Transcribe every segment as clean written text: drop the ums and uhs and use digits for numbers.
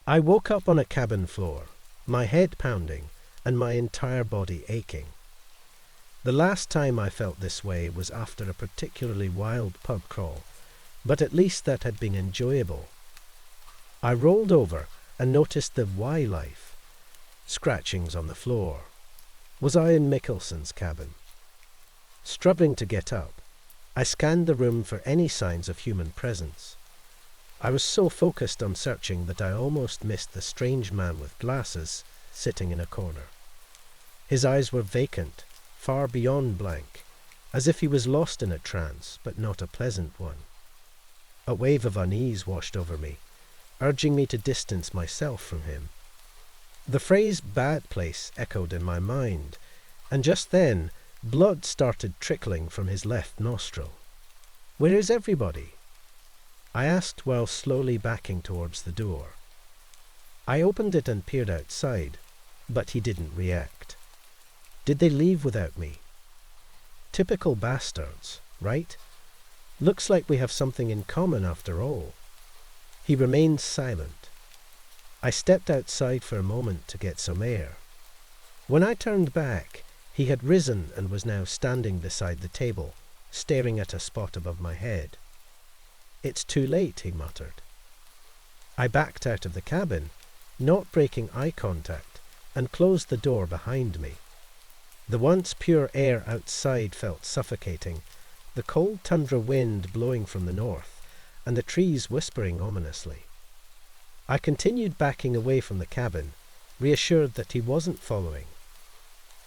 I woke up on a cabin floor, my head pounding and my entire body aching. The last time I felt this way was after a particularly wild pub crawl, but at least that had been enjoyable. I rolled over and noticed the wildlife, scratchings on the floor. Was I in Mickelson's cabin? Struggling to get up, I scanned the room for any signs of human presence. I was so focused on searching that I almost missed the strange man with glasses sitting in a corner. His eyes were vacant, far beyond blank, as if he was lost in a trance, but not a pleasant one. A wave of unease washed over me, urging me to distance myself from him. The phrase "bad place" echoed in my mind, and just then blood started trickling from his left nostril. "Where is everybody?" I asked while slowly backing towards the door. I opened it and peered outside, but he didn't react. Did they leave without me? Typical bastards, right? Looks like we have something in common after all. He remained silent. I stepped outside for a moment to get some air. When I turned back, he had risen and was now standing beside the table, staring at a spot above my head. "It's too late," he muttered. I backed out of the cabin, not breaking eye contact, and closed the door behind me. The once pure air outside felt suffocating, the cold tundra wind blowing from the north, and the trees whispering ominously. I continued backing away from the cabin, reassured that he wasn't following.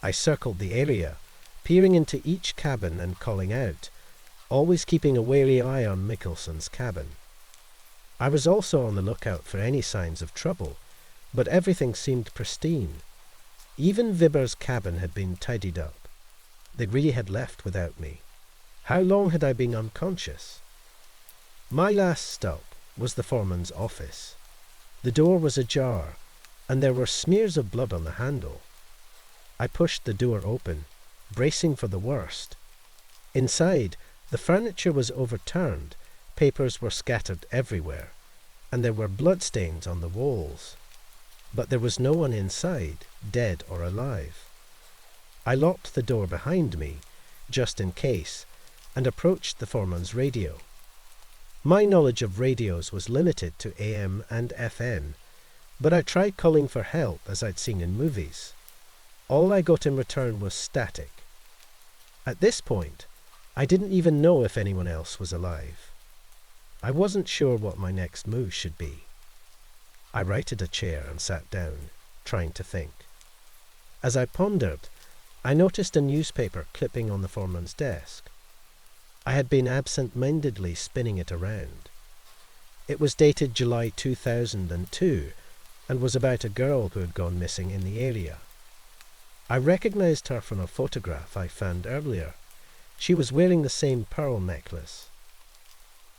I circled the area, peering into each cabin and calling out, always keeping a wary eye on Mickelson's cabin. I was also on the lookout for any signs of trouble, but everything seemed pristine. Even Vibber's cabin had been tidied up. They really had left without me. How long had I been unconscious? My last stop was the foreman's office. The door was ajar, and there were smears of blood on the handle. I pushed the door open, bracing for the worst. Inside, the furniture was overturned, papers were scattered everywhere, and there were bloodstains on the walls. But there was no one inside, dead or alive. I locked the door behind me, just in case, and approached the foreman's radio. My knowledge of radios was limited to AM and FM, but I tried calling for help as I'd seen in movies. All I got in return was static. At this point, I didn't even know if anyone else was alive. I wasn't sure what my next move should be. I righted a chair and sat down, trying to think. As I pondered, I noticed a newspaper clipping on the foreman's desk. I had been absent-mindedly spinning it around. It was dated July 2002 and was about a girl who had gone missing in the area. I recognized her from a photograph I found earlier. She was wearing the same pearl necklace.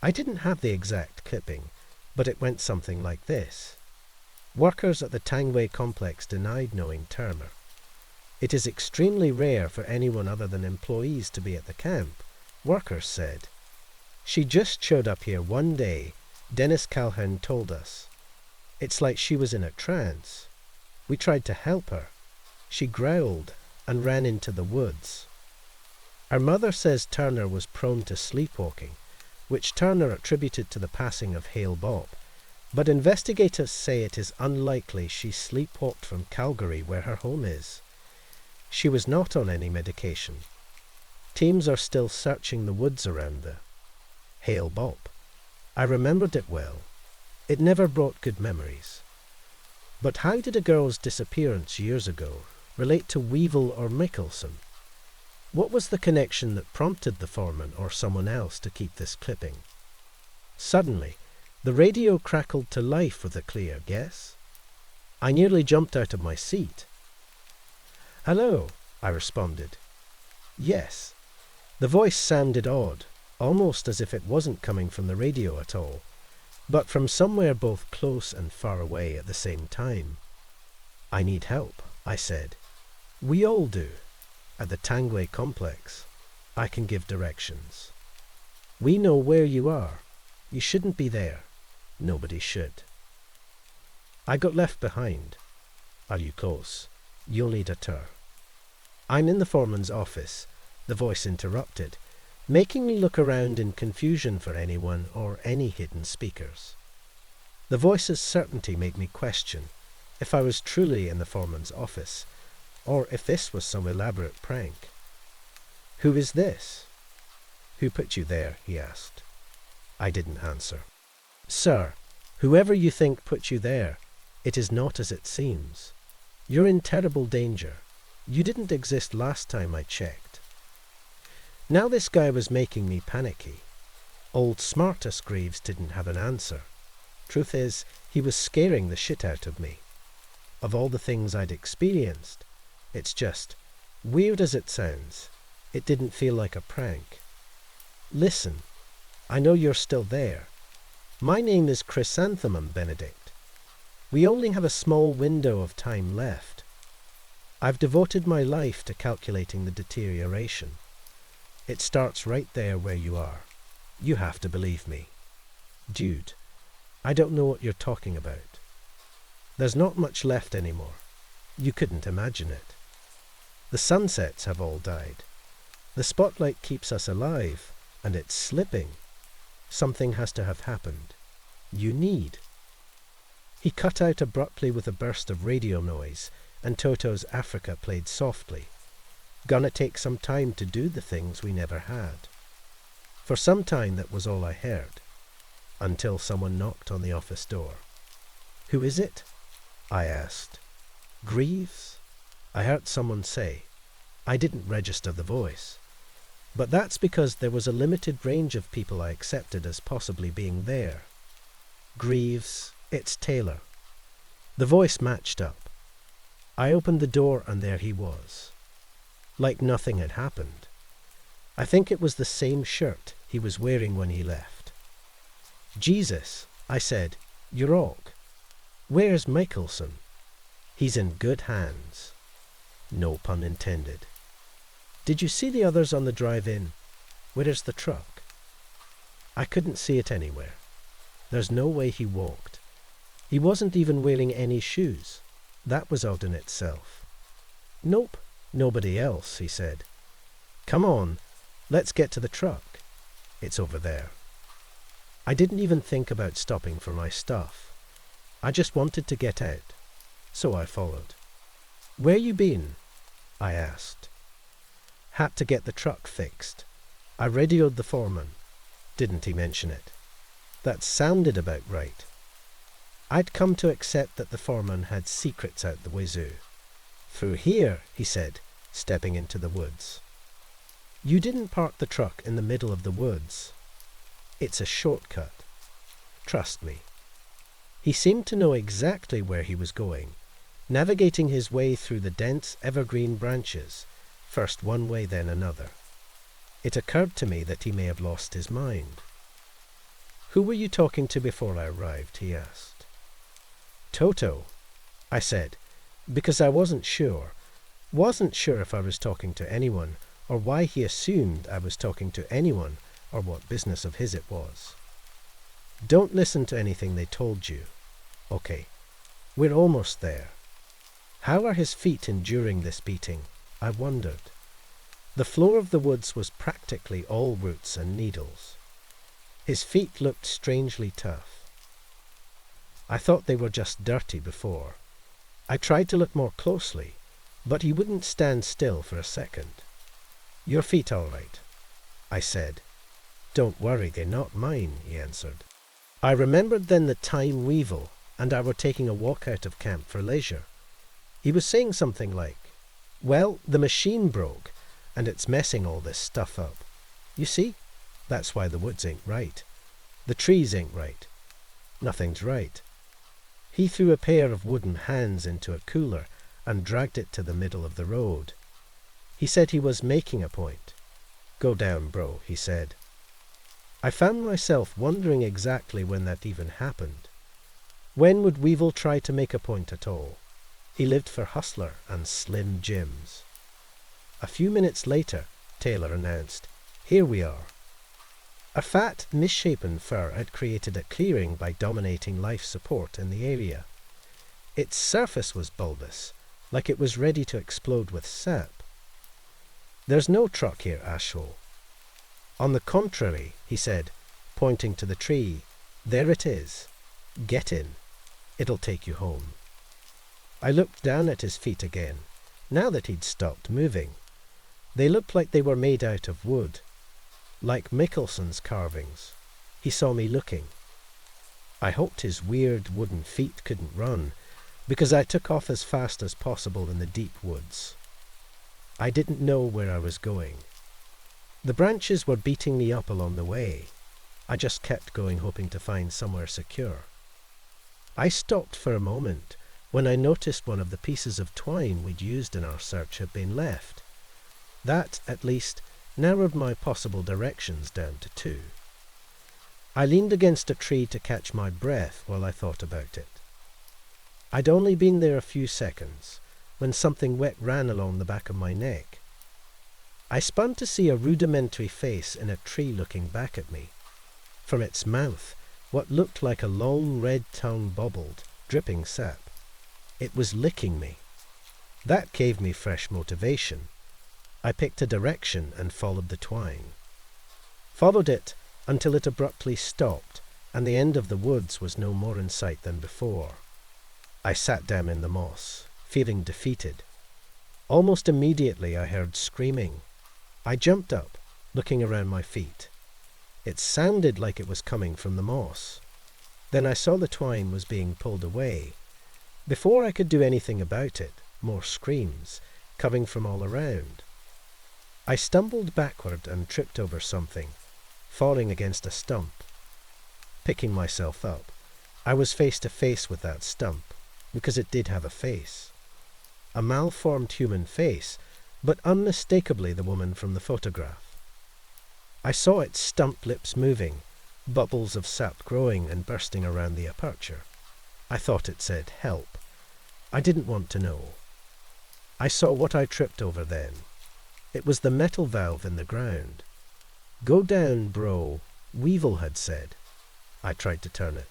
I didn't have the exact clipping, but it went something like this. Workers at the Tangway complex denied knowing Turner. It is extremely rare for anyone other than employees to be at the camp, workers said. She just showed up here one day, Dennis Calhoun told us. It's like she was in a trance. We tried to help her. She growled and ran into the woods. Her mother says Turner was prone to sleepwalking, which Turner attributed to the passing of Hale Bopp, but investigators say it is unlikely she sleepwalked from Calgary, where her home is. She was not on any medication. Teams are still searching the woods around the Hale Bopp. I remembered it well. It never brought good memories. But how did a girl's disappearance years ago relate to Weevil or Mickelson? What was the connection that prompted the foreman or someone else to keep this clipping? Suddenly, the radio crackled to life with a clear guess. I nearly jumped out of my seat. "Hello," I responded. Yes. The voice sounded odd, almost as if it wasn't coming from the radio at all, but from somewhere both close and far away at the same time. "I need help," I said. "We all do. At the Tangway complex. I can give directions. We know where you are. You shouldn't be there. Nobody should." I got left behind. Are you close? You'll need a tour. I'm in the foreman's office, the voice interrupted, making me look around in confusion for anyone or any hidden speakers. The voice's certainty made me question if I was truly in the foreman's office, or if this was some elaborate prank. Who is this? Who put you there? He asked. I didn't answer. Sir, whoever you think put you there, it is not as it seems. You're in terrible danger. You didn't exist last time I checked. Now this guy was making me panicky. Old smartass Greaves didn't have an answer. Truth is, he was scaring the shit out of me. Of all the things I'd experienced, it's just, weird as it sounds, it didn't feel like a prank. Listen, I know you're still there. My name is Chrysanthemum Benedict. We only have a small window of time left. I've devoted my life to calculating the deterioration. It starts right there where you are. You have to believe me. Dude, I don't know what you're talking about. There's not much left anymore. You couldn't imagine it. The sunsets have all died. The spotlight keeps us alive, and it's slipping. Something has to have happened. You need. He cut out abruptly with a burst of radio noise, and Toto's Africa played softly. Gonna take some time to do the things we never had. For some time that was all I heard, until someone knocked on the office door. Who is it? I asked. Greaves? I heard someone say. I didn't register the voice. But that's because there was a limited range of people I accepted as possibly being there. Greaves, it's Taylor. The voice matched up. I opened the door and there he was. Like nothing had happened. I think it was the same shirt he was wearing when he left. Jesus, I said, you're Orc. Where's Michelson? He's in good hands. No pun intended. Did you see the others on the drive-in? Where's the truck? I couldn't see it anywhere. There's no way he walked. He wasn't even wearing any shoes. That was odd in itself. Nope, nobody else, he said. Come on, let's get to the truck. It's over there. I didn't even think about stopping for my stuff. I just wanted to get out. So I followed. Where you been? I asked. Had to get the truck fixed. I radioed the foreman. Didn't he mention it? That sounded about right. I'd come to accept that the foreman had secrets out the wazoo. Through here, he said, stepping into the woods. You didn't park the truck in the middle of the woods. It's a shortcut. Trust me. He seemed to know exactly where he was going, navigating his way through the dense evergreen branches, first one way then another. It occurred to me that he may have lost his mind. Who were you talking to before I arrived? He asked. Toto, I said, because I wasn't sure. Wasn't sure if I was talking to anyone, or why he assumed I was talking to anyone, or what business of his it was. Don't listen to anything they told you. Okay, we're almost there. How are his feet enduring this beating? I wondered. The floor of the woods was practically all roots and needles. His feet looked strangely tough. I thought they were just dirty before. I tried to look more closely, but he wouldn't stand still for a second. Your feet all right? I said. Don't worry, they're not mine, he answered. I remembered then that Time Weevil and I were taking a walk out of camp for leisure. He was saying something like, well, the machine broke, and it's messing all this stuff up. You see? That's why the woods ain't right. The trees ain't right. Nothing's right. He threw a pair of wooden hands into a cooler and dragged it to the middle of the road. He said he was making a point. Go down, bro, he said. I found myself wondering exactly when that even happened. When would Weevil try to make a point at all? He lived for Hustler and Slim Jims. A few minutes later, Taylor announced, Here we are. A fat, misshapen fur had created a clearing by dominating life support in the area. Its surface was bulbous, like it was ready to explode with sap. "There's no truck here, asshole." "On the contrary," he said, pointing to the tree. "There it is. Get in. It'll take you home." I looked down at his feet again, now that he'd stopped moving. They looked like they were made out of wood, like Mickelson's carvings. He saw me looking. I hoped his weird wooden feet couldn't run, because I took off as fast as possible in the deep woods. I didn't know where I was going. The branches were beating me up along the way. I just kept going, hoping to find somewhere secure. I stopped for a moment when I noticed one of the pieces of twine we'd used in our search had been left. That, at least, narrowed my possible directions down to 2. I leaned against a tree to catch my breath while I thought about it. I'd only been there a few seconds when something wet ran along the back of my neck. I spun to see a rudimentary face in a tree looking back at me. From its mouth, what looked like a long red tongue bubbled, dripping sap. It was licking me. That gave me fresh motivation. I picked a direction and followed the twine. Followed it until it abruptly stopped, and the end of the woods was no more in sight than before. I sat down in the moss, feeling defeated. Almost immediately I heard screaming. I jumped up, looking around my feet. It sounded like it was coming from the moss. Then I saw the twine was being pulled away. Before I could do anything about it, more screams, coming from all around. I stumbled backward and tripped over something, falling against a stump. Picking myself up, I was face to face with that stump, because it did have a face. A malformed human face, but unmistakably the woman from the photograph. I saw its stump lips moving, bubbles of sap growing and bursting around the aperture. I thought it said, "Help." I didn't want to know. I saw what I tripped over then. It was the metal valve in the ground. "Go down, bro," Weevil had said. I tried to turn it.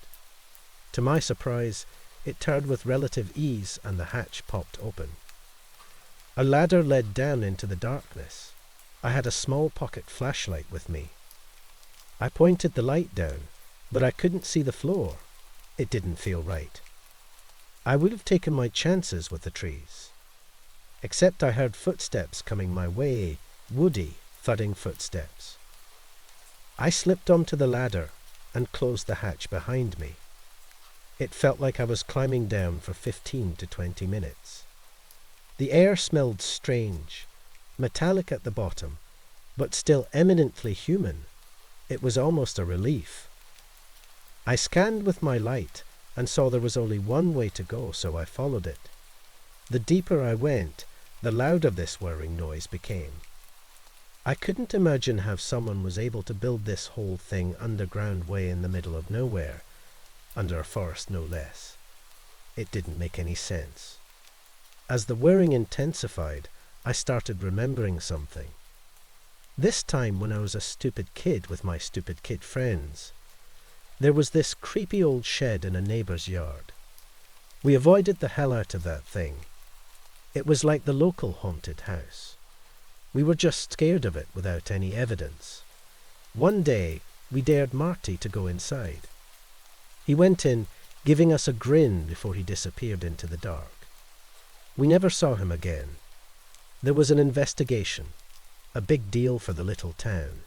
To my surprise, it turned with relative ease and the hatch popped open. A ladder led down into the darkness. I had a small pocket flashlight with me. I pointed the light down, but I couldn't see the floor. It didn't feel right. I would have taken my chances with the trees. Except I heard footsteps coming my way, woody, thudding footsteps. I slipped onto the ladder and closed the hatch behind me. It felt like I was climbing down for 15 to 20 minutes. The air smelled strange, metallic at the bottom, but still eminently human. It was almost a relief. I scanned with my light and saw there was only one way to go, so I followed it. The deeper I went, the louder this whirring noise became. I couldn't imagine how someone was able to build this whole thing underground way in the middle of nowhere, under a forest no less. It didn't make any sense. As the whirring intensified, I started remembering something. This time when I was a stupid kid with my stupid kid friends. There was this creepy old shed in a neighbour's yard. We avoided the hell out of that thing. It was like the local haunted house. We were just scared of it without any evidence. One day, we dared Marty to go inside. He went in, giving us a grin before he disappeared into the dark. We never saw him again. There was an investigation, a big deal for the little town.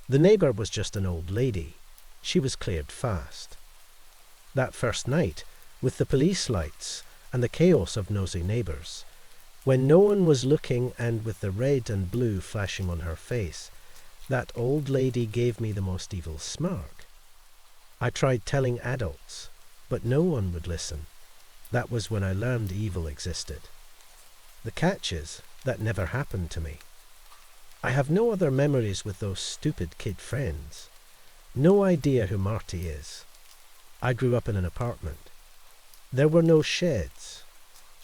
The neighbour was just an old lady. She was cleared fast. That first night, with the police lights and the chaos of nosy neighbours, when no one was looking and with the red and blue flashing on her face, that old lady gave me the most evil smirk. I tried telling adults, but no one would listen. That was when I learned evil existed. The catch is, that never happened to me. I have no other memories with those stupid kid friends. No idea who Marty is. I grew up in an apartment. There were no sheds.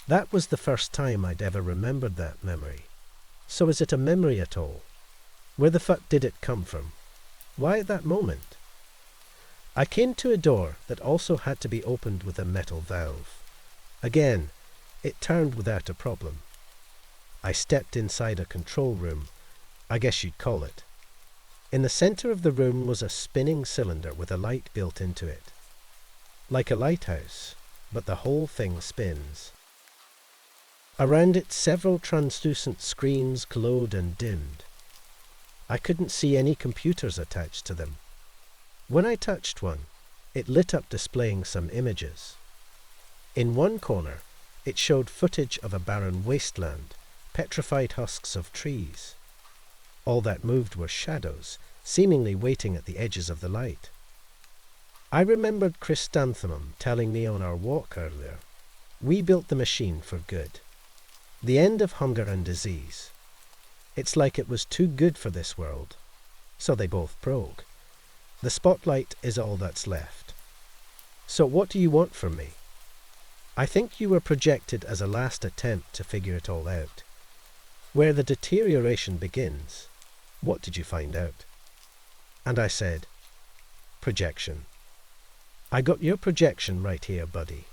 That was the first time I'd ever remembered that memory. So is it a memory at all? Where the fuck did it come from? Why at that moment? I came to a door that also had to be opened with a metal valve. Again, it turned without a problem. I stepped inside a control room, I guess you'd call it. In the center of the room was a spinning cylinder with a light built into it. Like a lighthouse, but the whole thing spins. Around it, several translucent screens glowed and dimmed. I couldn't see any computers attached to them. When I touched one, it lit up displaying some images. In one corner, it showed footage of a barren wasteland, petrified husks of trees. All that moved were shadows, seemingly waiting at the edges of the light. I remembered Chrysanthemum telling me on our walk earlier, we built the machine for good. The end of hunger and disease. It's like it was too good for this world. So they both broke. The spotlight is all that's left. So what do you want from me? I think you were projected as a last attempt to figure it all out. Where the deterioration begins, what did you find out? And I said, projection. I got your projection right here, buddy.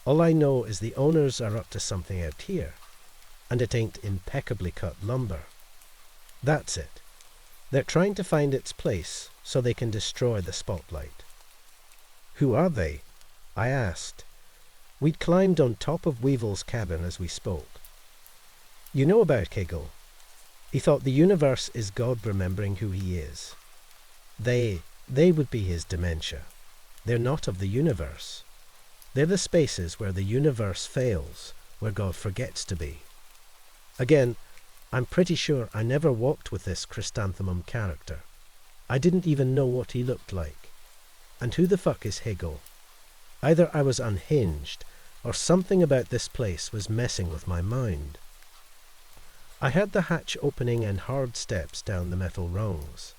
All I know is the owners are up to something out here, and it ain't impeccably cut lumber. That's it. They're trying to find its place so they can destroy the spotlight. Who are they? I asked. We'd climbed on top of Weevil's cabin as we spoke. You know about Hegel. He thought the universe is God remembering who he is. They would be his dementia. They're not of the universe. They're the spaces where the universe fails, where God forgets to be. Again, I'm pretty sure I never walked with this Chrysanthemum character. I didn't even know what he looked like. And who the fuck is Hegel? Either I was unhinged, or something about this place was messing with my mind. I heard the hatch opening and hard steps down the metal rungs.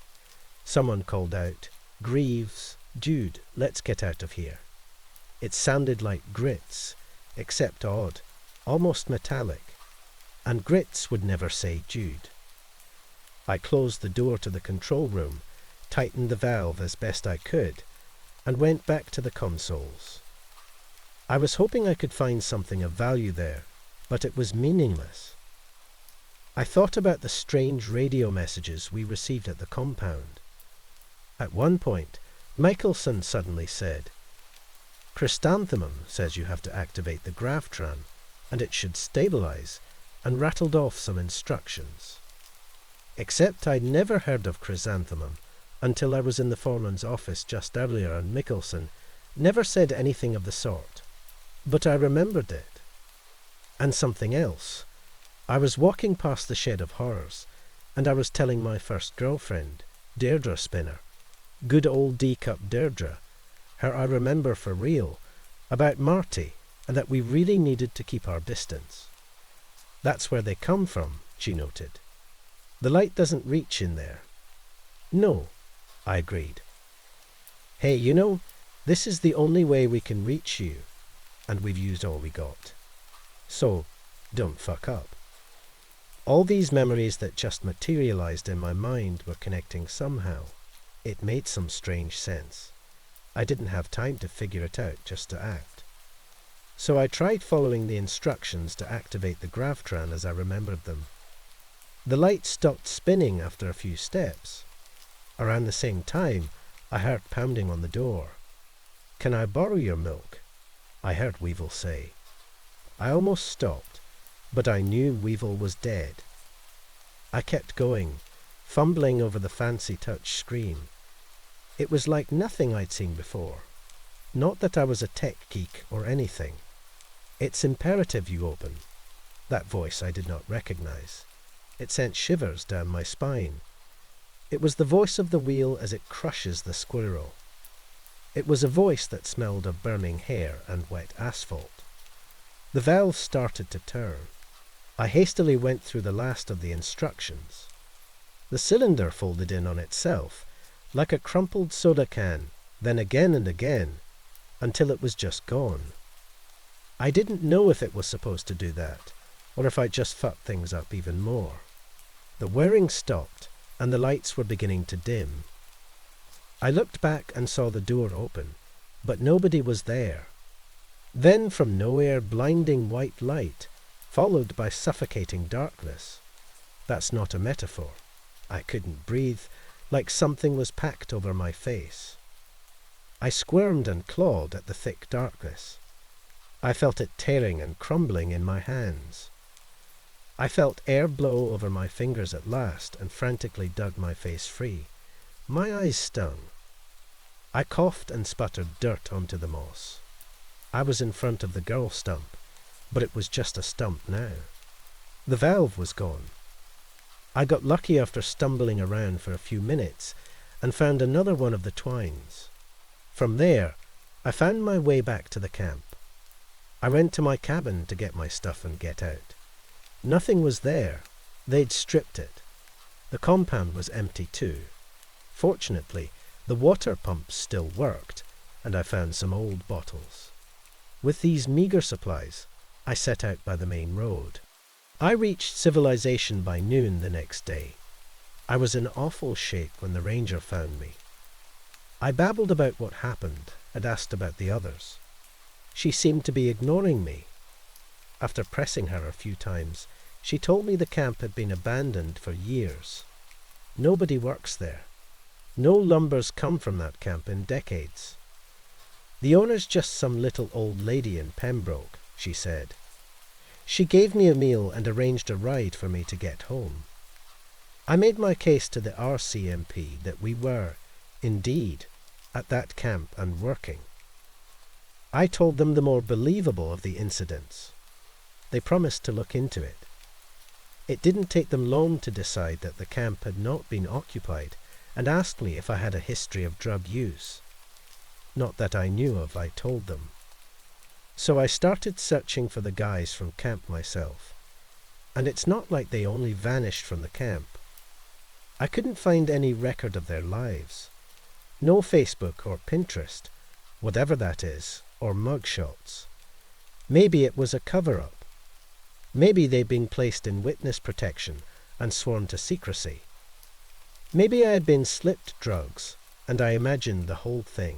Someone called out, Greaves, Jude, let's get out of here. It sounded like Grits, except odd, almost metallic. And Grits would never say Jude. I closed the door to the control room, tightened the valve as best I could, and went back to the consoles. I was hoping I could find something of value there, but it was meaningless. I thought about the strange radio messages we received at the compound. At one point, Michelson suddenly said, Chrysanthemum says you have to activate the Gravtran, and it should stabilize, and rattled off some instructions. Except I'd never heard of Chrysanthemum until I was in the foreman's office just earlier, and Michelson never said anything of the sort. But I remembered it. And something else. I was walking past the Shed of Horrors, and I was telling my first girlfriend, Deirdre Spinner, good old D-Cup Deirdre, her I remember for real, about Marty, and that we really needed to keep our distance. That's where they come from, she noted. The light doesn't reach in there. No, I agreed. Hey, you know, this is the only way we can reach you, and we've used all we got. So, don't fuck up. All these memories that just materialized in my mind were connecting somehow. It made some strange sense. I didn't have time to figure it out, just to act. So I tried following the instructions to activate the Gravtran as I remembered them. The light stopped spinning after a few steps. Around the same time, I heard pounding on the door. Can I borrow your milk? I heard Weevil say. I almost stopped, but I knew Weevil was dead. I kept going, fumbling over the fancy touch screen. It was like nothing I'd seen before. Not that I was a tech geek or anything. It's imperative you open. That voice I did not recognize. It sent shivers down my spine. It was the voice of the wheel as it crushes the squirrel. It was a voice that smelled of burning hair and wet asphalt. The valve started to turn. I hastily went through the last of the instructions. The cylinder folded in on itself, like a crumpled soda can, then again and again, until it was just gone. I didn't know if it was supposed to do that, or if I just fucked things up even more. The whirring stopped, and the lights were beginning to dim. I looked back and saw the door open, but nobody was there. Then from nowhere, blinding white light, followed by suffocating darkness. That's not a metaphor. I couldn't breathe, like something was packed over my face. I squirmed and clawed at the thick darkness. I felt it tearing and crumbling in my hands. I felt air blow over my fingers at last and frantically dug my face free. My eyes stung. I coughed and sputtered dirt onto the moss. I was in front of the girl stump, but it was just a stump now. The valve was gone. I got lucky after stumbling around for a few minutes and found another one of the twines. From there, I found my way back to the camp. I went to my cabin to get my stuff and get out. Nothing was there. They'd stripped it. The compound was empty too. Fortunately, the water pumps still worked, and I found some old bottles. With these meager supplies, I set out by the main road. I reached civilization by noon the next day. I was in awful shape when the ranger found me. I babbled about what happened and asked about the others. She seemed to be ignoring me. After pressing her a few times, she told me the camp had been abandoned for years. Nobody works there. No lumber's come from that camp in decades. The owner's just some little old lady in Pembroke, she said. She gave me a meal and arranged a ride for me to get home. I made my case to the RCMP that we were, indeed, at that camp and working. I told them the more believable of the incidents. They promised to look into it. It didn't take them long to decide that the camp had not been occupied and asked me if I had a history of drug use. Not that I knew of, I told them. So I started searching for the guys from camp myself. And it's not like they only vanished from the camp. I couldn't find any record of their lives. No Facebook or Pinterest, whatever that is, or mugshots. Maybe it was a cover-up. Maybe they'd been placed in witness protection and sworn to secrecy. Maybe I had been slipped drugs, and I imagined the whole thing.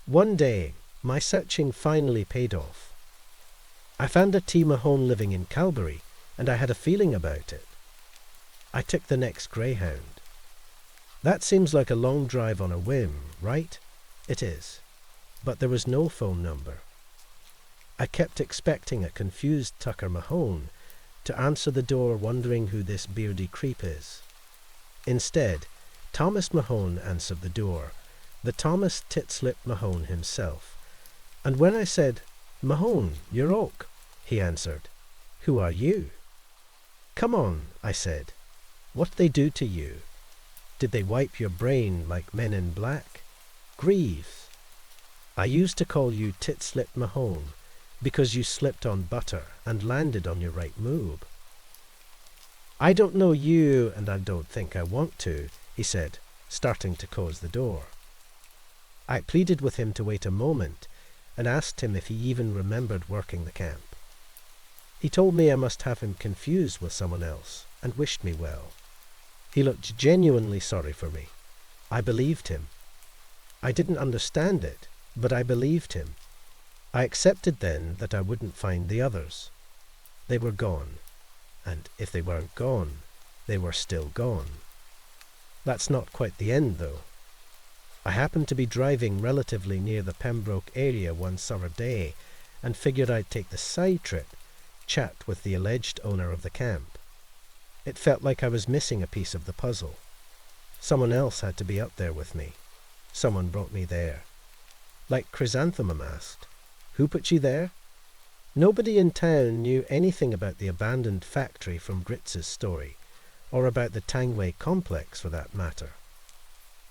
One day, my searching finally paid off. I found a T. Mahone living in Calgary, and I had a feeling about it. I took the next Greyhound. That seems like a long drive on a whim, right? It is. But there was no phone number. I kept expecting a confused Tucker Mahone to answer the door wondering who this beardy creep is. Instead, Thomas Mahone answered the door, the Thomas Titslip Mahone himself. And when I said, "Mahone, you're Oak," he answered, "Who are you?" "Come on," I said. "What they do to you? Did they wipe your brain like Men in Black? Grieve. I used to call you Titslip Mahone because you slipped on butter and landed on your right moob." "I don't know you, and I don't think I want to," he said, starting to close the door. I pleaded with him to wait a moment and asked him if he even remembered working the camp. He told me I must have him confused with someone else and wished me well. He looked genuinely sorry for me. I believed him. I didn't understand it, but I believed him. I accepted then that I wouldn't find the others. They were gone, and if they weren't gone, they were still gone. That's not quite the end, though. I happened to be driving relatively near the Pembroke area one summer day and figured I'd take the side trip, chat with the alleged owner of the camp. It felt like I was missing a piece of the puzzle. Someone else had to be up there with me. Someone brought me there. Like Chrysanthemum asked, "Who put you there?" Nobody in town knew anything about the abandoned factory from Gritz's story, or about the Tangway complex for that matter.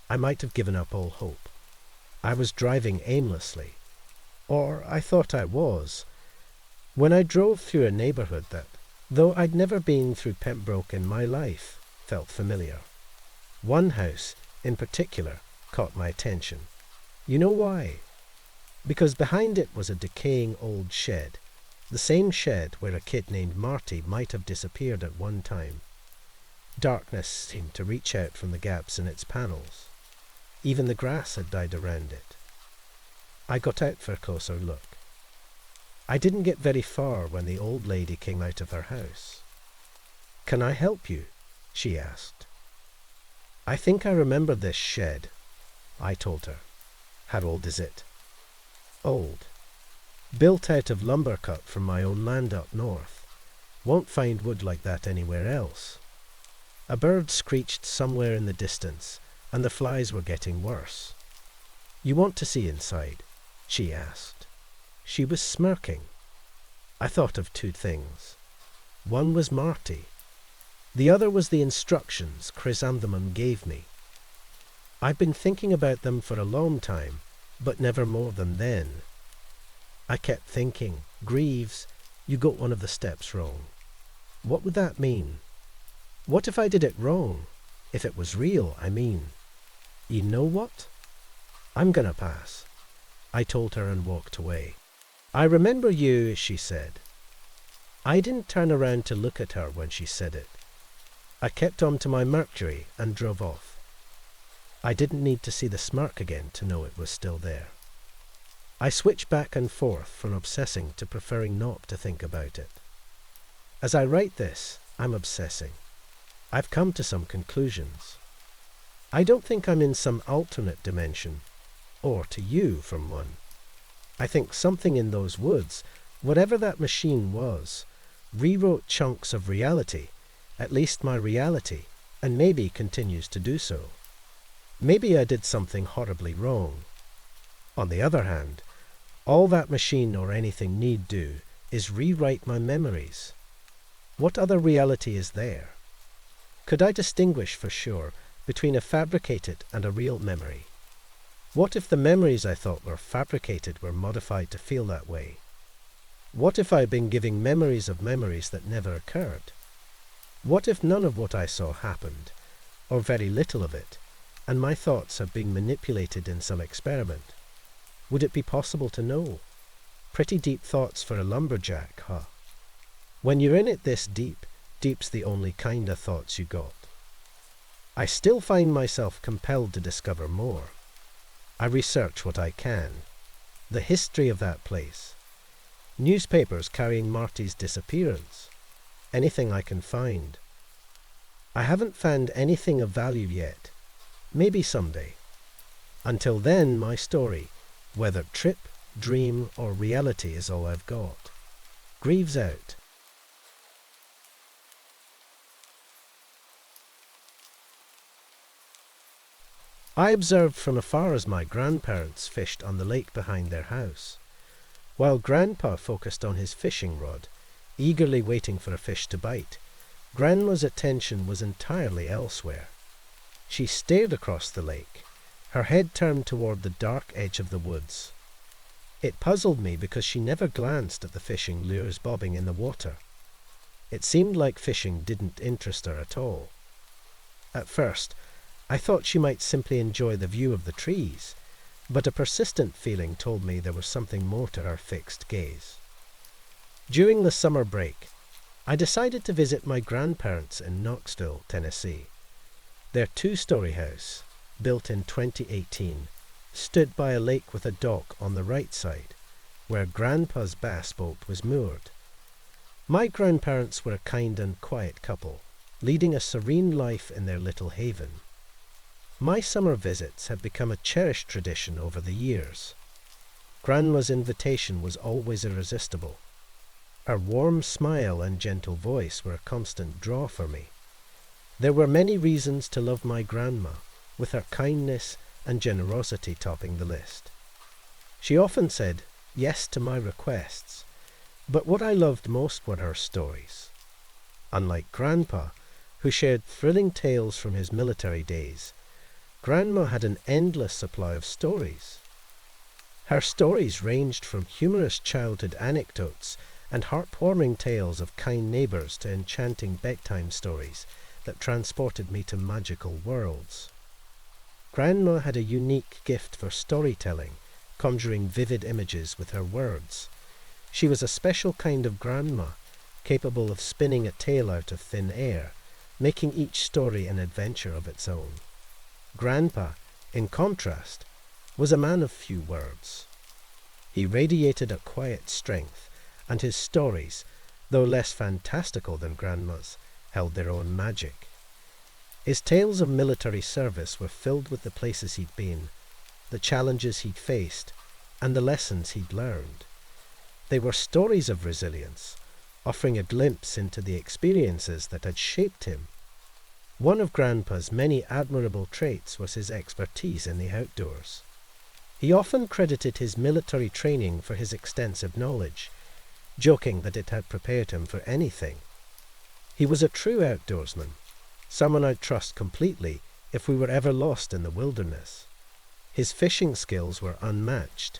I might have given up all hope. I was driving aimlessly, or I thought I was, when I drove through a neighbourhood that, though I'd never been through Pembroke in my life, felt familiar. One house, in particular, caught my attention. You know why? Because behind it was a decaying old shed, the same shed where a kid named Marty might have disappeared at one time. Darkness seemed to reach out from the gaps in its panels. Even the grass had died around it. I got out for a closer look. I didn't get very far when the old lady came out of her house. "Can I help you?" she asked. "I think I remember this shed," I told her. "How old is it?" "Old. Built out of lumber cut from my own land up north. Won't find wood like that anywhere else." A bird screeched somewhere in the distance, and the flies were getting worse. "You want to see inside?" she asked. She was smirking. I thought of two things. One was Marty. The other was the instructions Chrysanthemum gave me. I'd been thinking about them for a long time, but never more than then. I kept thinking, "Greaves, you got one of the steps wrong." What would that mean? What if I did it wrong? If it was real, I mean. You know what? I'm gonna pass, I told her and walked away. "I remember you," she said. I didn't turn around to look at her when she said it. I kept on to my Mercury and drove off. I didn't need to see the smirk again to know it was still there. I switched back and forth from obsessing to preferring not to think about it. As I write this, I'm obsessing. I've come to some conclusions. I don't think I'm in some alternate dimension, or to you from one. I think something in those woods, whatever that machine was, rewrote chunks of reality, at least my reality, and maybe continues to do so. Maybe I did something horribly wrong. On the other hand, all that machine or anything need do is rewrite my memories. What other reality is there? Could I distinguish for sure between a fabricated and a real memory? What if the memories I thought were fabricated were modified to feel that way? What if I'd been giving memories of memories that never occurred? What if none of what I saw happened, or very little of it, and my thoughts have been manipulated in some experiment? Would it be possible to know? Pretty deep thoughts for a lumberjack, huh? When you're in it this deep, deep's the only kind of thoughts you got. I still find myself compelled to discover more. I research what I can. The history of that place. Newspapers carrying Marty's disappearance. Anything I can find. I haven't found anything of value yet. Maybe someday. Until then, my story, whether trip, dream, or reality, is all I've got. Greaves out. I observed from afar as my grandparents fished on the lake behind their house. While Grandpa focused on his fishing rod, eagerly waiting for a fish to bite, Grandma's attention was entirely elsewhere. She stared across the lake, her head turned toward the dark edge of the woods. It puzzled me because she never glanced at the fishing lures bobbing in the water. It seemed like fishing didn't interest her at all. At first, I thought she might simply enjoy the view of the trees, but a persistent feeling told me there was something more to her fixed gaze. During the summer break, I decided to visit my grandparents in Knoxville, Tennessee. Their two-story house, built in 2018, stood by a lake with a dock on the right side, where Grandpa's bass boat was moored. My grandparents were a kind and quiet couple, leading a serene life in their little haven. My summer visits have become a cherished tradition over the years. Grandma's invitation was always irresistible. Her warm smile and gentle voice were a constant draw for me. There were many reasons to love my grandma, with her kindness and generosity topping the list. She often said yes to my requests, but what I loved most were her stories. Unlike Grandpa, who shared thrilling tales from his military days, Grandma had an endless supply of stories. Her stories ranged from humorous childhood anecdotes and heartwarming tales of kind neighbours to enchanting bedtime stories that transported me to magical worlds. Grandma had a unique gift for storytelling, conjuring vivid images with her words. She was a special kind of grandma, capable of spinning a tale out of thin air, making each story an adventure of its own. Grandpa, in contrast, was a man of few words. He radiated a quiet strength, and his stories, though less fantastical than Grandma's, held their own magic. His tales of military service were filled with the places he'd been, the challenges he'd faced, and the lessons he'd learned. They were stories of resilience, offering a glimpse into the experiences that had shaped him. One of Grandpa's many admirable traits was his expertise in the outdoors. He often credited his military training for his extensive knowledge, joking that it had prepared him for anything. He was a true outdoorsman, someone I'd trust completely if we were ever lost in the wilderness. His fishing skills were unmatched.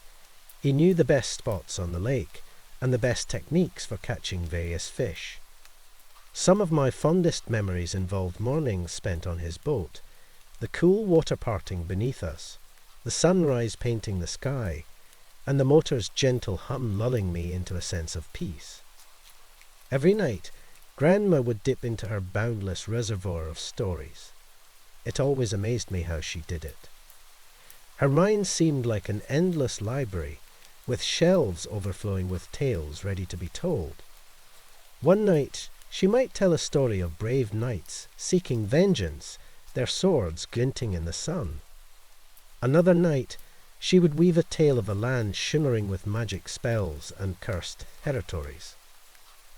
He knew the best spots on the lake and the best techniques for catching various fish. Some of my fondest memories involved mornings spent on his boat, the cool water parting beneath us, the sunrise painting the sky, and the motor's gentle hum lulling me into a sense of peace. Every night, Grandma would dip into her boundless reservoir of stories. It always amazed me how she did it. Her mind seemed like an endless library, with shelves overflowing with tales ready to be told. One night, she might tell a story of brave knights seeking vengeance, their swords glinting in the sun. Another night, she would weave a tale of a land shimmering with magic spells and cursed territories.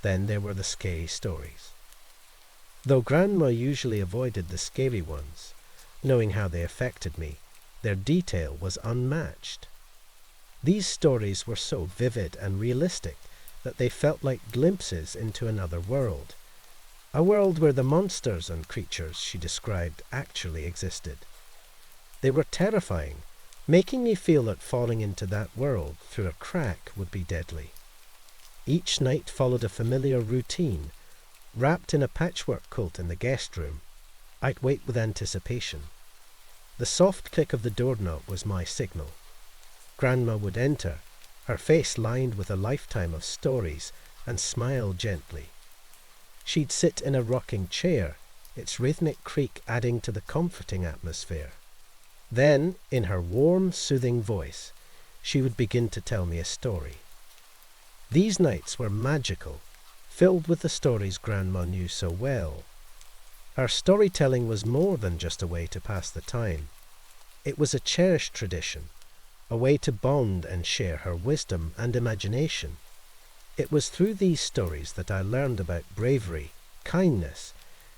Then there were the scary stories. Though Grandma usually avoided the scary ones, knowing how they affected me, their detail was unmatched. These stories were so vivid and realistic that they felt like glimpses into another world, a world where the monsters and creatures she described actually existed. They were terrifying, making me feel that falling into that world through a crack would be deadly. Each night followed a familiar routine. Wrapped in a patchwork quilt in the guest room, I'd wait with anticipation. The soft click of the doorknob was my signal. Grandma would enter, her face lined with a lifetime of stories, and smile gently. She'd sit in a rocking chair, its rhythmic creak adding to the comforting atmosphere. Then, in her warm, soothing voice, she would begin to tell me a story. These nights were magical, filled with the stories Grandma knew so well. Her storytelling was more than just a way to pass the time. It was a cherished tradition, a way to bond and share her wisdom and imagination. It was through these stories that I learned about bravery, kindness,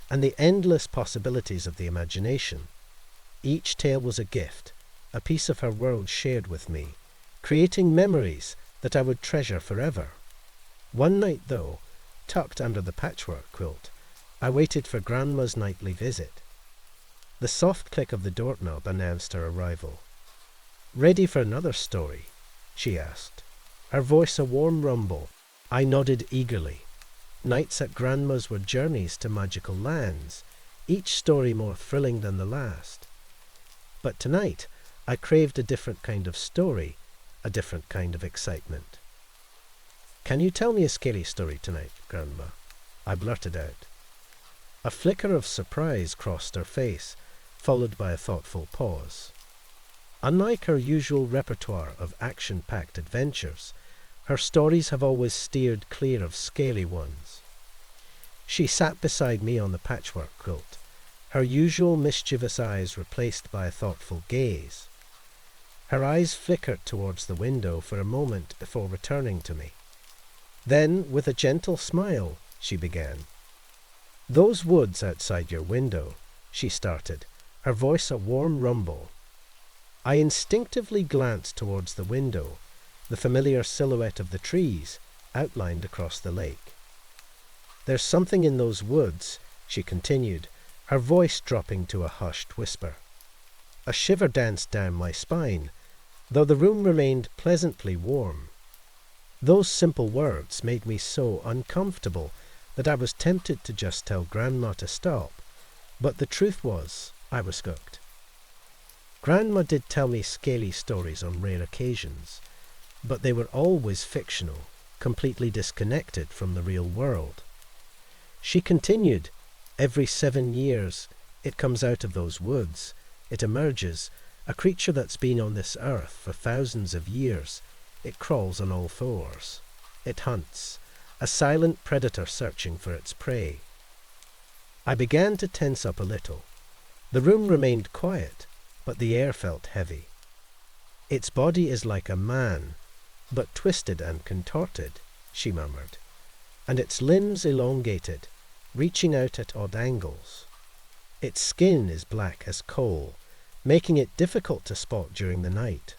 and the endless possibilities of the imagination. Each tale was a gift, a piece of her world shared with me, creating memories that I would treasure forever. One night, though, tucked under the patchwork quilt, I waited for Grandma's nightly visit. The soft click of the doorknob announced her arrival. "Ready for another story?" she asked, her voice a warm rumble. I nodded eagerly. Nights at Grandma's were journeys to magical lands, each story more thrilling than the last. But tonight, I craved a different kind of story, a different kind of excitement. "Can you tell me a scary story tonight, Grandma?" I blurted out. A flicker of surprise crossed her face, followed by a thoughtful pause. Unlike her usual repertoire of action-packed adventures, her stories have always steered clear of scary ones. She sat beside me on the patchwork quilt, her usual mischievous eyes replaced by a thoughtful gaze. Her eyes flickered towards the window for a moment before returning to me. Then, with a gentle smile, she began. "Those woods outside your window," she started, her voice a warm rumble. I instinctively glanced towards the window, the familiar silhouette of the trees outlined across the lake. "There's something in those woods," she continued, her voice dropping to a hushed whisper. A shiver danced down my spine, though the room remained pleasantly warm. Those simple words made me so uncomfortable that I was tempted to just tell Grandma to stop, but the truth was, I was hooked. Grandma did tell me scary stories on rare occasions, but they were always fictional, completely disconnected from the real world. She continued, "Every 7 years, it comes out of those woods. It emerges, a creature that's been on this earth for thousands of years. It crawls on all fours." It hunts, a silent predator searching for its prey. I began to tense up a little. The room remained quiet, but the air felt heavy. Its body is like a man, but twisted and contorted, she murmured, and its limbs elongated, reaching out at odd angles. Its skin is black as coal, making it difficult to spot during the night.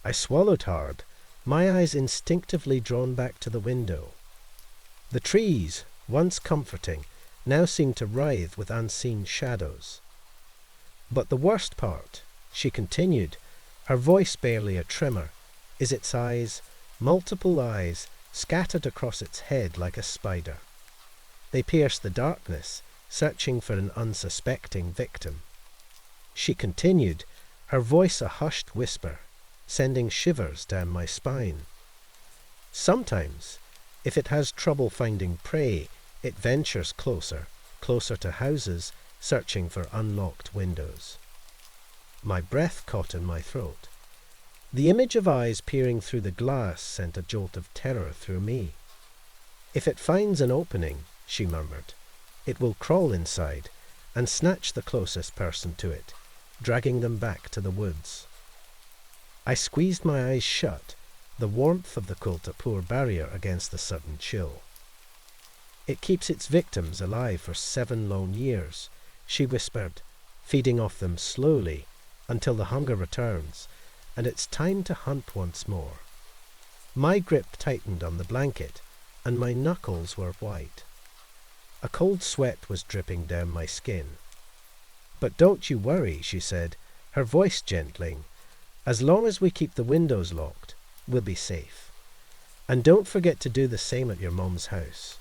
I swallowed hard, my eyes instinctively drawn back to the window. The trees, once comforting, now seemed to writhe with unseen shadows. But the worst part, she continued, her voice barely a tremor, is its eyes, multiple eyes, scattered across its head like a spider. They pierce the darkness, searching for an unsuspecting victim. She continued, her voice a hushed whisper, sending shivers down my spine. Sometimes, if it has trouble finding prey, it ventures closer, closer to houses, searching for unlocked windows. My breath caught in my throat. The image of eyes peering through the glass sent a jolt of terror through me. If it finds an opening, she murmured, it will crawl inside and snatch the closest person to it, dragging them back to the woods. I squeezed my eyes shut, the warmth of the quilt a poor barrier against the sudden chill. It keeps its victims alive for 7 long years, she whispered, feeding off them slowly until the hunger returns, and it's time to hunt once more. My grip tightened on the blanket, and my knuckles were white. A cold sweat was dripping down my skin. But don't you worry, she said, her voice gentling. As long as we keep the windows locked, we'll be safe. And don't forget to do the same at your mom's house.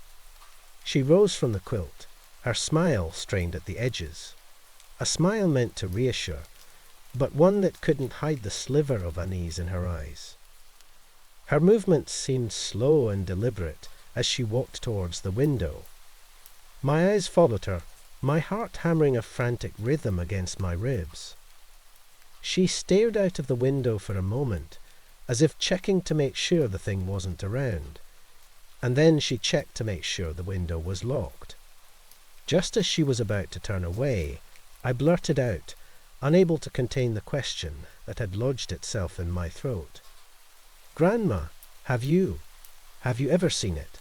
She rose from the quilt, her smile strained at the edges. A smile meant to reassure, but one that couldn't hide the sliver of unease in her eyes. Her movements seemed slow and deliberate as she walked towards the window. My eyes followed her, my heart hammering a frantic rhythm against my ribs. She stared out of the window for a moment, as if checking to make sure the thing wasn't around, and then she checked to make sure the window was locked. Just as she was about to turn away, I blurted out, unable to contain the question that had lodged itself in my throat. "Grandma, have you ever seen it?"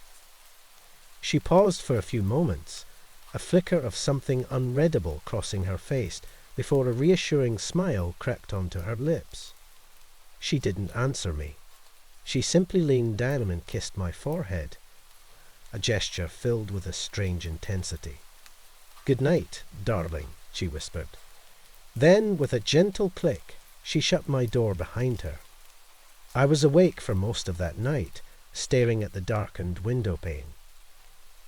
She paused for a few moments, a flicker of something unreadable crossing her face before a reassuring smile crept onto her lips. She didn't answer me. She simply leaned down and kissed my forehead, a gesture filled with a strange intensity. "Good night, darling," she whispered. Then, with a gentle click, she shut my door behind her. I was awake for most of that night, staring at the darkened window pane.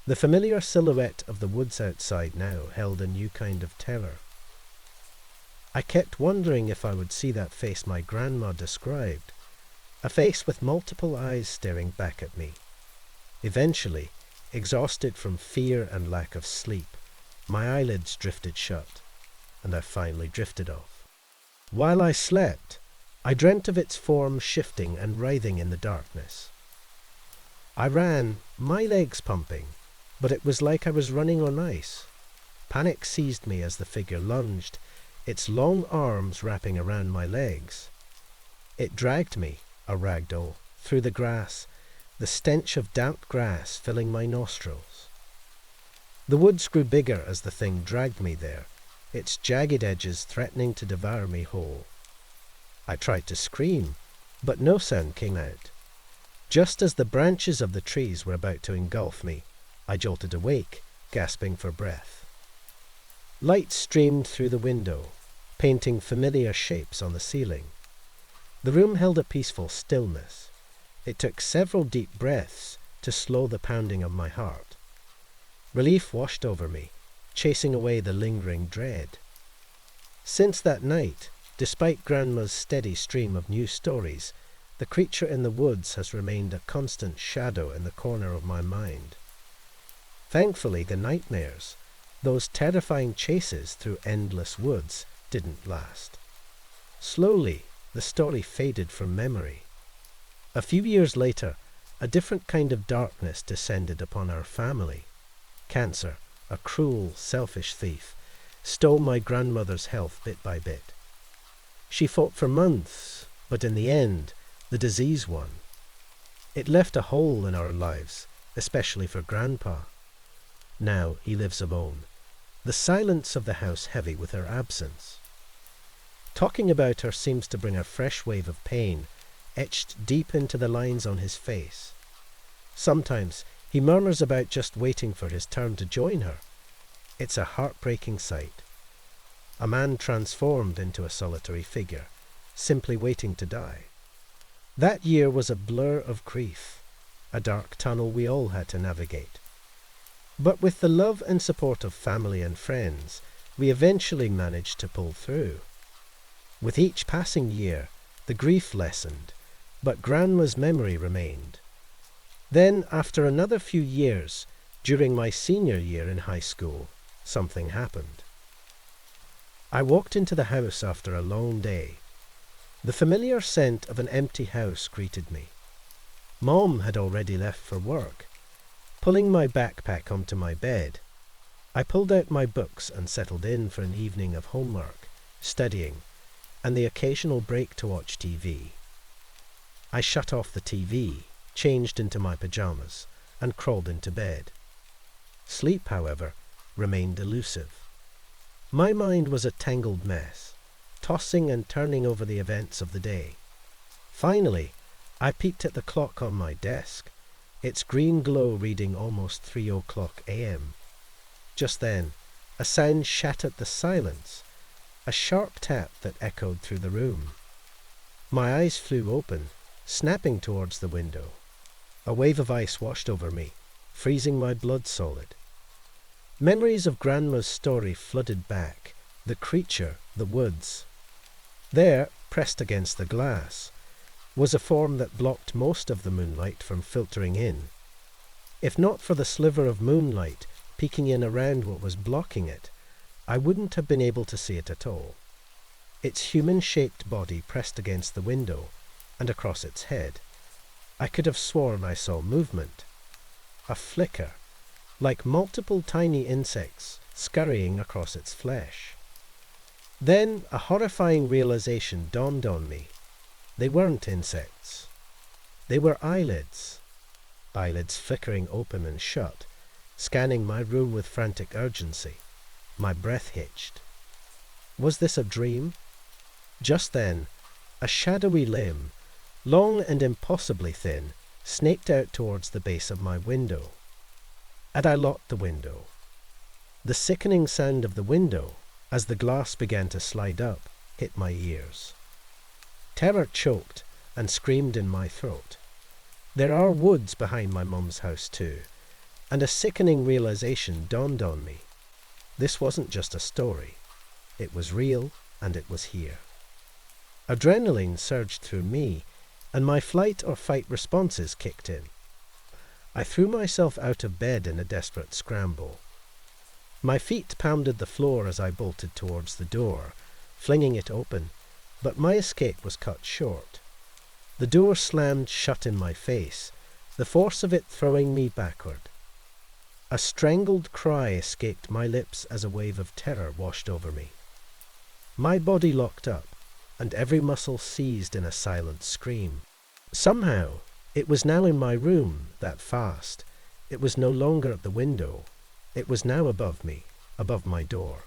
The familiar silhouette of the woods outside now held a new kind of terror. I kept wondering if I would see that face my grandma described, a face with multiple eyes staring back at me. Eventually, exhausted from fear and lack of sleep, my eyelids drifted shut, and I finally drifted off. While I slept, I dreamt of its form shifting and writhing in the darkness. I ran, my legs pumping, but it was like I was running on ice. Panic seized me as the figure lunged, its long arms wrapping around my legs. It dragged me, a ragdoll, through the grass, the stench of damp grass filling my nostrils. The woods grew bigger as the thing dragged me there, its jagged edges threatening to devour me whole. I tried to scream, but no sound came out. Just as the branches of the trees were about to engulf me, I jolted awake, gasping for breath. Light streamed through the window, painting familiar shapes on the ceiling. The room held a peaceful stillness. It took several deep breaths to slow the pounding of my heart. Relief washed over me, chasing away the lingering dread. Since that night, despite Grandma's steady stream of new stories, the creature in the woods has remained a constant shadow in the corner of my mind. Thankfully, the nightmares, those terrifying chases through endless woods, didn't last. Slowly, the story faded from memory. A few years later, a different kind of darkness descended upon our family. Cancer, a cruel, selfish thief, stole my grandmother's health bit by bit. She fought for months, but in the end, the disease won. It left a hole in our lives, especially for Grandpa. Now he lives alone, the silence of the house heavy with her absence. Talking about her seems to bring a fresh wave of pain, etched deep into the lines on his face. Sometimes he murmurs about just waiting for his turn to join her. It's a heartbreaking sight. A man transformed into a solitary figure, simply waiting to die. That year was a blur of grief, a dark tunnel we all had to navigate. But with the love and support of family and friends, we eventually managed to pull through. With each passing year, the grief lessened, but Grandma's memory remained. Then, after another few years, during my senior year in high school, something happened. I walked into the house after a long day. The familiar scent of an empty house greeted me. Mom had already left for work. Pulling my backpack onto my bed, I pulled out my books and settled in for an evening of homework, studying, and the occasional break to watch TV. I shut off the TV, changed into my pajamas, and crawled into bed. Sleep, however, remained elusive. My mind was a tangled mess, tossing and turning over the events of the day. Finally, I peeked at the clock on my desk, its green glow reading almost 3:00 a.m. Just then, a sound shattered the silence, a sharp tap that echoed through the room. My eyes flew open, snapping towards the window. A wave of ice washed over me, freezing my blood solid. Memories of Grandma's story flooded back, the creature, the woods. There, pressed against the glass, was a form that blocked most of the moonlight from filtering in. If not for the sliver of moonlight peeking in around what was blocking it, I wouldn't have been able to see it at all. Its human-shaped body pressed against the window, and across its head. I could have sworn I saw movement. A flicker, like multiple tiny insects scurrying across its flesh. Then a horrifying realization dawned on me. They weren't insects. They were eyelids. Eyelids flickering open and shut, scanning my room with frantic urgency. My breath hitched. Was this a dream? Just then, a shadowy limb, long and impossibly thin, snaked out towards the base of my window. And I locked the window. The sickening sound of the window, as the glass began to slide up, hit my ears. Terror choked and screamed in my throat. There are woods behind my mum's house too, and a sickening realization dawned on me. This wasn't just a story. It was real, and it was here. Adrenaline surged through me, and my flight or fight responses kicked in. I threw myself out of bed in a desperate scramble. My feet pounded the floor as I bolted towards the door, flinging it open, but my escape was cut short. The door slammed shut in my face, the force of it throwing me backward. A strangled cry escaped my lips as a wave of terror washed over me. My body locked up, and every muscle seized in a silent scream. Somehow, it was now in my room, that fast. It was no longer at the window. It was now above me, above my door.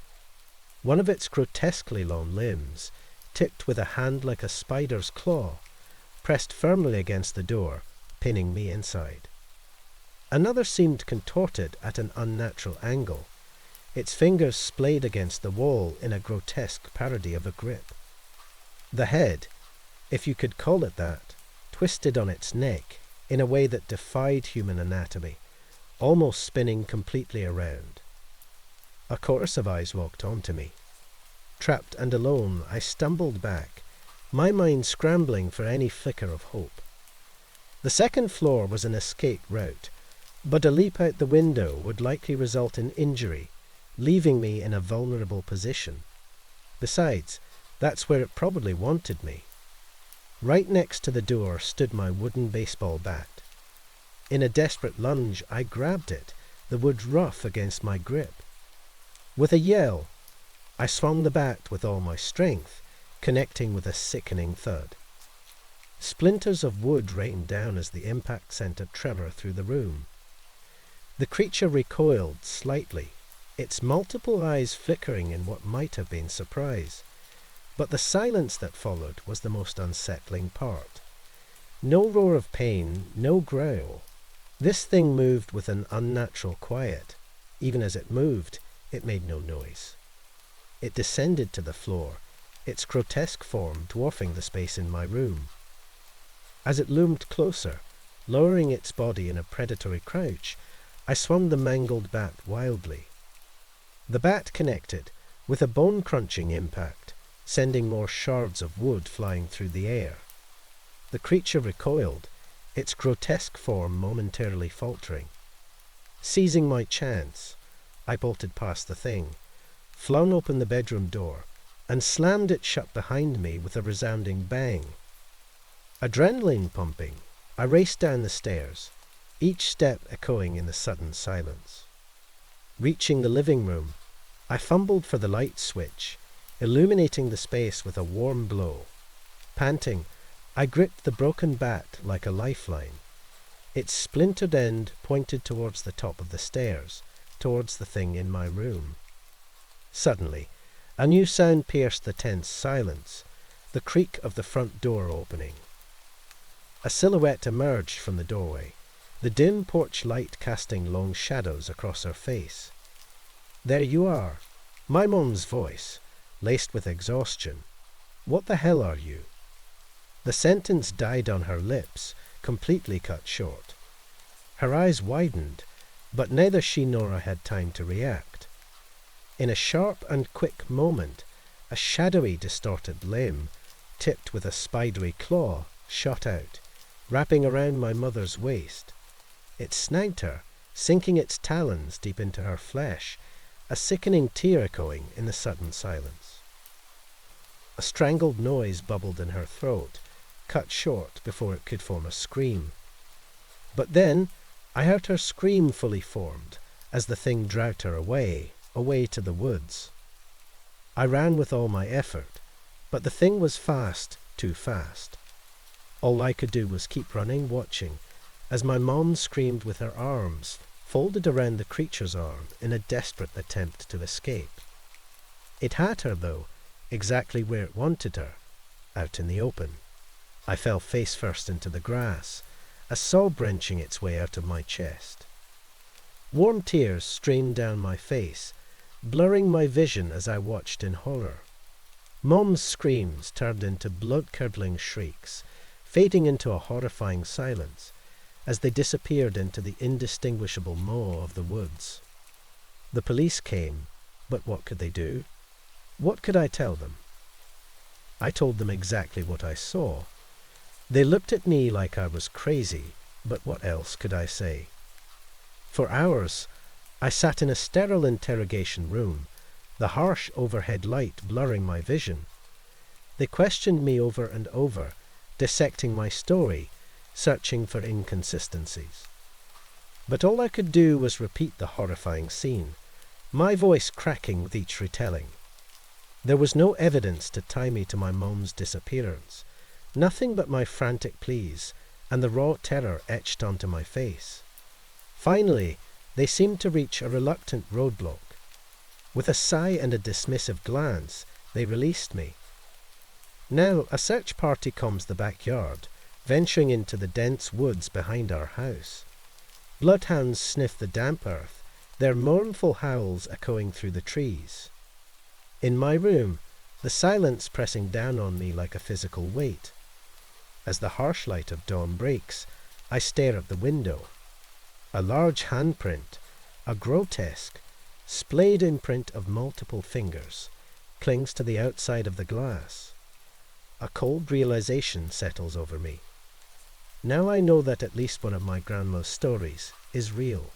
One of its grotesquely long limbs, tipped with a hand like a spider's claw, pressed firmly against the door, pinning me inside. Another seemed contorted at an unnatural angle, its fingers splayed against the wall in a grotesque parody of a grip. The head, if you could call it that, twisted on its neck in a way that defied human anatomy, almost spinning completely around. A chorus of eyes walked on to me. Trapped and alone, I stumbled back, my mind scrambling for any flicker of hope. The second floor was an escape route, but a leap out the window would likely result in injury, leaving me in a vulnerable position. Besides, that's where it probably wanted me. Right next to the door stood my wooden baseball bat. In a desperate lunge, I grabbed it, the wood rough against my grip. With a yell, I swung the bat with all my strength, connecting with a sickening thud. Splinters of wood rained down as the impact sent a tremor through the room. The creature recoiled slightly, its multiple eyes flickering in what might have been surprise. But the silence that followed was the most unsettling part. No roar of pain, no growl. This thing moved with an unnatural quiet. Even as it moved, it made no noise. It descended to the floor, its grotesque form dwarfing the space in my room. As it loomed closer, lowering its body in a predatory crouch, I swung the mangled bat wildly. The bat connected, with a bone-crunching impact, sending more shards of wood flying through the air. The creature recoiled, its grotesque form momentarily faltering. Seizing my chance, I bolted past the thing, flung open the bedroom door, and slammed it shut behind me with a resounding bang. Adrenaline pumping, I raced down the stairs, each step echoing in the sudden silence. Reaching the living room, I fumbled for the light switch, illuminating the space with a warm blow. Panting, I gripped the broken bat like a lifeline. Its splintered end pointed towards the top of the stairs, towards the thing in my room. Suddenly, a new sound pierced the tense silence, the creak of the front door opening. A silhouette emerged from the doorway, the dim porch light casting long shadows across her face. "There you are," my mom's voice, laced with exhaustion. "What the hell are you?" The sentence died on her lips, completely cut short. Her eyes widened, but neither she nor I had time to react. In a sharp and quick moment, a shadowy, distorted limb, tipped with a spidery claw, shot out, wrapping around my mother's waist. It snagged her, sinking its talons deep into her flesh, a sickening tear echoing in the sudden silence. A strangled noise bubbled in her throat, cut short before it could form a scream. But then I heard her scream fully formed as the thing dragged her away to the woods. I ran with all my effort, but the thing was fast, too fast. All I could do was keep running, watching, as my mom screamed with her arms folded around the creature's arm in a desperate attempt to escape. It had her, though, exactly where it wanted her, out in the open. I fell face first into the grass, a sob wrenching its way out of my chest. Warm tears streamed down my face, blurring my vision as I watched in horror. Mom's screams turned into blood-curdling shrieks, fading into a horrifying silence, as they disappeared into the indistinguishable maw of the woods. The police came, but what could they do? What could I tell them? I told them exactly what I saw. They looked at me like I was crazy, but what else could I say? For hours, I sat in a sterile interrogation room, the harsh overhead light blurring my vision. They questioned me over and over, dissecting my story, searching for inconsistencies. But all I could do was repeat the horrifying scene, my voice cracking with each retelling. There was no evidence to tie me to my mom's disappearance, nothing but my frantic pleas and the raw terror etched onto my face. Finally, they seemed to reach a reluctant roadblock. With a sigh and a dismissive glance, they released me. Now a search party combs the backyard, venturing into the dense woods behind our house. Bloodhounds sniff the damp earth, their mournful howls echoing through the trees. In my room, the silence pressing down on me like a physical weight. As the harsh light of dawn breaks, I stare at the window. A large handprint, a grotesque, splayed imprint of multiple fingers, clings to the outside of the glass. A cold realization settles over me. Now I know that at least one of my grandma's stories is real.